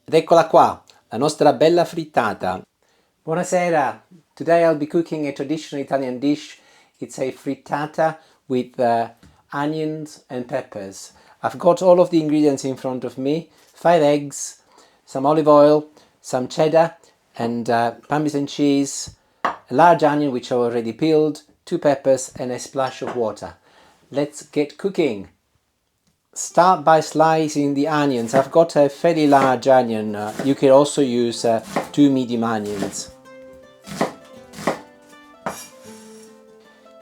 Ed eccola qua, la nostra bella frittata. Buonasera, today I'll be cooking a traditional Italian dish. It's a frittata with onions and peppers. I've got all of the ingredients in front of me, 5 eggs, some olive oil, some cheddar and Parmesan cheese, a large onion which I already peeled, 2 peppers and a splash of water. Let's get cooking. Start by slicing the onions. I've got a fairly large onion. You can also use 2 medium onions.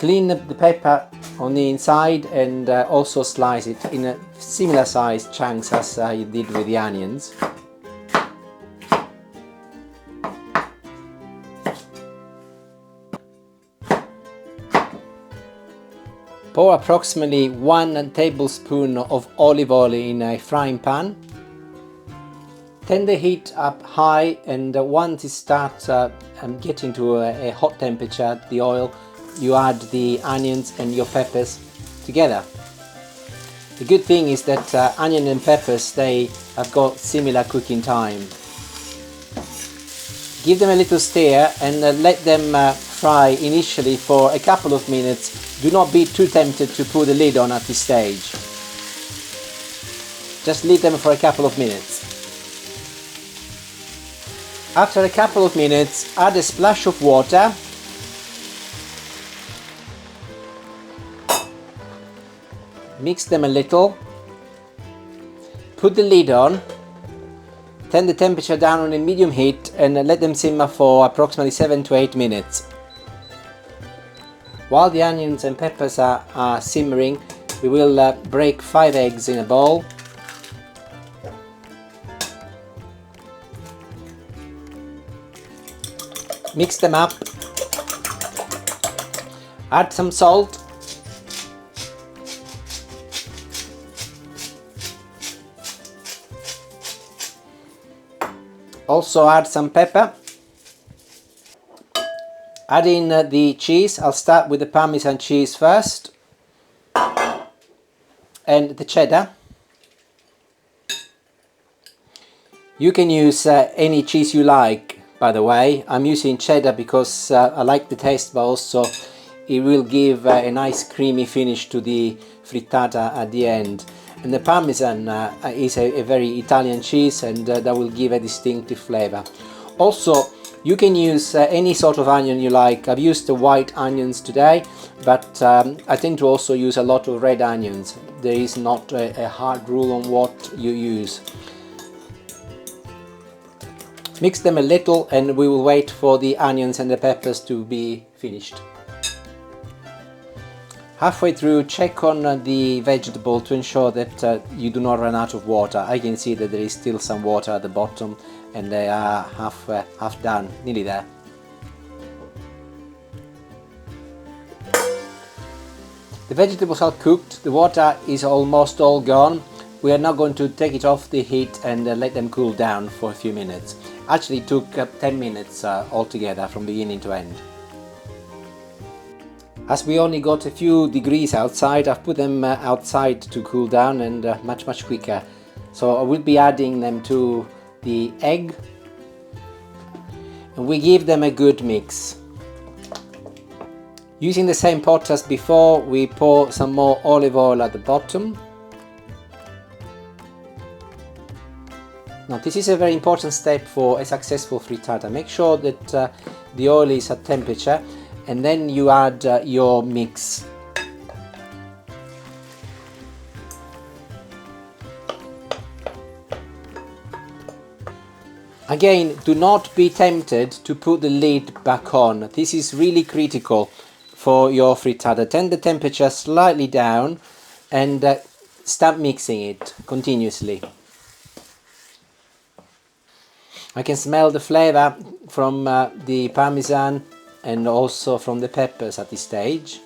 Clean the pepper on the inside and also slice it in a similar sized chunks as you did with the onions. Pour approximately 1 tablespoon of olive oil in a frying pan. Turn the heat up high, and once it starts getting to a hot temperature, the oil, you add the onions and your peppers together. The good thing is that onion and peppers, they have got similar cooking time. Give them a little stir and let them fry initially for a couple of minutes. Do not be too tempted to put the lid on at this stage. Just leave them for a couple of minutes. After a couple of minutes, add a splash of water. Mix them a little. Put the lid on. Turn the temperature down on a medium heat and let them simmer for approximately 7 to 8 minutes. While the onions and peppers are simmering, we will break 5 eggs in a bowl. Mix them up. Add some salt. Also add some pepper. Add in the cheese. I'll start with the Parmesan cheese first. And the cheddar. You can use any cheese you like, by the way. I'm using cheddar because I like the taste, but also it will give a nice creamy finish to the frittata at the end. And the Parmesan is a very Italian cheese, and that will give a distinctive flavor. Also, you can use any sort of onion you like. I've used the white onions today, but I tend to also use a lot of red onions. There is not a hard rule on what you use. Mix them a little and we will wait for the onions and the peppers to be finished. Halfway through, check on the vegetable to ensure that you do not run out of water. I can see that there is still some water at the bottom and they are half done, nearly there. The vegetables are cooked, the water is almost all gone. We are now going to take it off the heat and let them cool down for a few minutes. Actually, it took 10 minutes altogether from beginning to end. As we only got a few degrees outside, I've put them outside to cool down and much quicker. So I will be adding them to the egg and we give them a good mix. Using the same pot as before, we pour some more olive oil at the bottom. Now this is a very important step for a successful frittata. Make sure that the oil is at temperature and then you add your mix. Again, do not be tempted to put the lid back on. This is really critical for your frittata. Turn the temperature slightly down and start mixing it continuously. I can smell the flavor from the Parmesan and also from the peppers at this stage.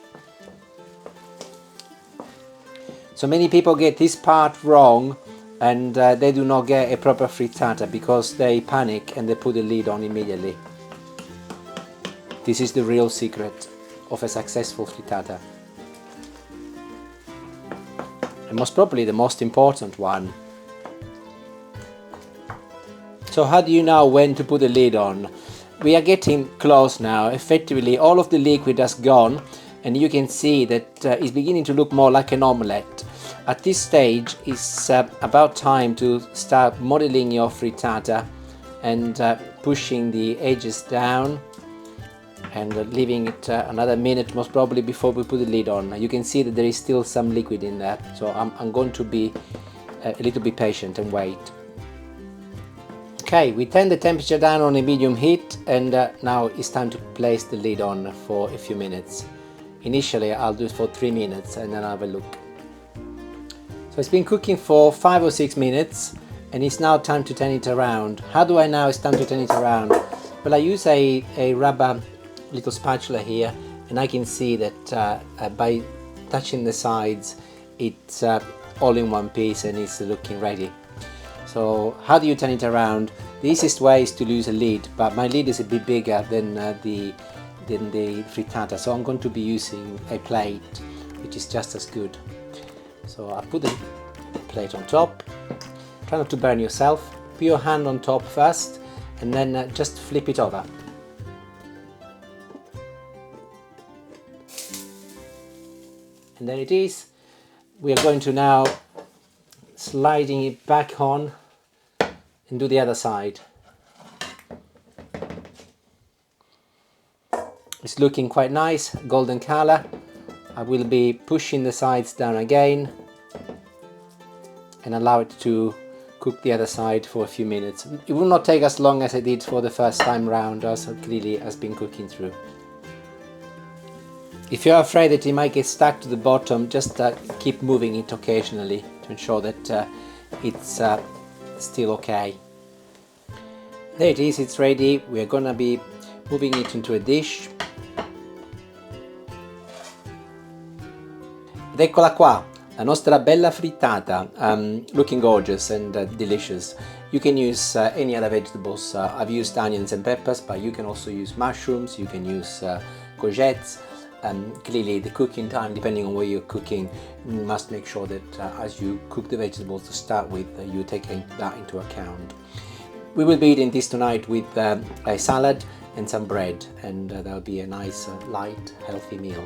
So many people get this part wrong and they do not get a proper frittata because they panic and they put the lid on immediately. This is the real secret of a successful frittata. And most probably the most important one. So how do you know when to put the lid on? We are getting close now. Effectively all of the liquid has gone, and you can see that it's beginning to look more like an omelette. At this stage it's about time to start modeling your frittata and pushing the edges down and leaving it another minute most probably before we put the lid on. You can see that there is still some liquid in there, so I'm going to be a little bit patient and wait. Okay, we turn the temperature down on a medium heat, and now it's time to place the lid on for a few minutes. Initially I'll do it for 3 minutes and then I'll have a look. So it's been cooking for 5 or 6 minutes and it's now time to turn it around. How do I know it's time to turn it around? Well, I use a rubber little spatula here, and I can see that by touching the sides it's all in one piece and it's looking ready. So how do you turn it around? The easiest way is to use a lid, but my lid is a bit bigger than the frittata, so I'm going to be using a plate which is just as good. So I put the plate on top. Try not to burn yourself. Put your hand on top first and then just flip it over. And there it is. We are going to now sliding it back on and do the other side. It's looking quite nice, golden color. I will be pushing the sides down again and allow it to cook the other side for a few minutes. It will not take as long as I did for the first time round, as it clearly has been cooking through. If you're afraid that it might get stuck to the bottom, just keep moving it occasionally to ensure that it's still okay. There it is, it's ready. We're gonna be moving it into a dish. Ed eccola qua, la nostra bella frittata, looking gorgeous and delicious. You can use any other vegetables. I've used onions and peppers, but you can also use mushrooms, you can use courgettes. Clearly the cooking time, depending on where you're cooking, you must make sure that as you cook the vegetables to start with, you're taking that into account. We will be eating this tonight with a salad and some bread, and that'll be a nice, light, healthy meal.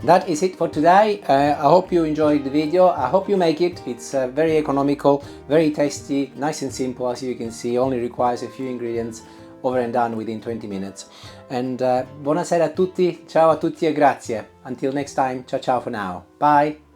That is it for today. I hope you enjoyed the video. I hope you make it. It's very economical, very tasty, nice and simple, as you can see. Only requires a few ingredients, over and done within 20 minutes. And buonasera a tutti, ciao a tutti e grazie. Until next time, ciao ciao for now. Bye!